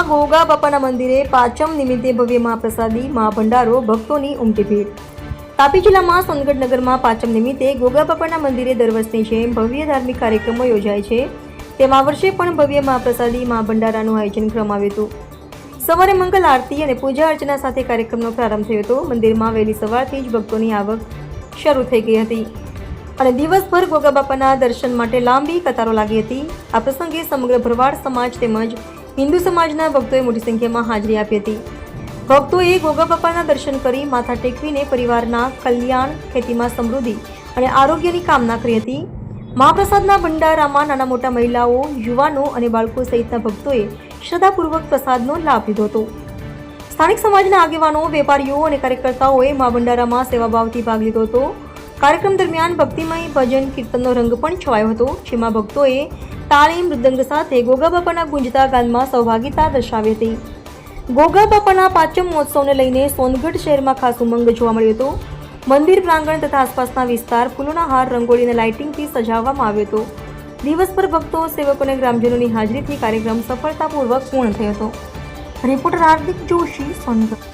સોનગઢમાં ગોગા બાપાના મંદિરે પાંચમ નિમિત્તે ભવ્ય મહાપ્રસાદી મહાભંડારો ભક્તોની ઉમટી ભીડ. તાપી જિલ્લામાં સોનગઢ નગરમાં પાંચમ નિમિત્તે ગોગા બાપાના મંદિરે દર વર્ષની જેમ ભવ્ય ધાર્મિક કાર્યક્રમો યોજાય છે. તેમાં આ વર્ષે પણ ભવ્ય મહાપ્રસાદી મહાભંડારાનું આયોજન કરવામાં આવ્યું હતું. સવારે મંગલ આરતી અને પૂજા અર્ચના સાથે કાર્યક્રમનો પ્રારંભ થયો હતો. મંદિરમાં વહેલી સવારથી જ ભક્તોની આવક શરૂ થઈ ગઈ હતી અને દિવસભર ગોગા બાપાના દર્શન માટે લાંબી કતારો લાગી હતી. આ પ્રસંગે સમગ્ર ભરવાડ સમાજ તેમજ હિન્દુ સમાજના ભક્તોએ મોટી સંખ્યામાં હાજરી આપી હતી. ભક્તોએ ગોગા બાપાના દર્શન કરી માથા ટેકવીને પરિવારના કલ્યાણ, ખેતીમાં સમૃદ્ધિ અને આરોગ્યની કામના કરી હતી. મહાપ્રસાદના ભંડારામાં નાના મોટા મહિલાઓ, યુવાનો અને બાળકો સહિતના ભક્તોએ શ્રદ્ધાપૂર્વક પ્રસાદનો લાભ લીધો હતો. સ્થાનિક સમાજના આગેવાનો, વેપારીઓ અને કાર્યકર્તાઓએ મહાભંડારામાં સેવાભાવથી ભાગ લીધો હતો. કાર્યક્રમ દરમિયાન ભક્તિમય ભજન કીર્તનનો રંગ પણ છવાયો હતો, જેમાં ભક્તોએ તાળી મૃદંગ સાથે ગોગા બાપાના ગુંજતા ગાનમાં સહભાગિતા દર્શાવી હતી. ગોગા બાપાના પાંચમ મહોત્સવને લઈને સોનગઢ શહેરમાં ખાસ ઉમંગ જોવા મળ્યો હતો. મંદિર પ્રાંગણ તથા આસપાસના વિસ્તાર ફૂલોના હાર, રંગોળી અને લાઇટિંગથી સજાવવામાં આવ્યો હતો. દિવસભર ભક્તો, સેવકો અને ગ્રામજનોની હાજરીથી કાર્યક્રમ સફળતાપૂર્વક પૂર્ણ થયો હતો. રિપોર્ટર હાર્દિક જોશી, સોનગઢ.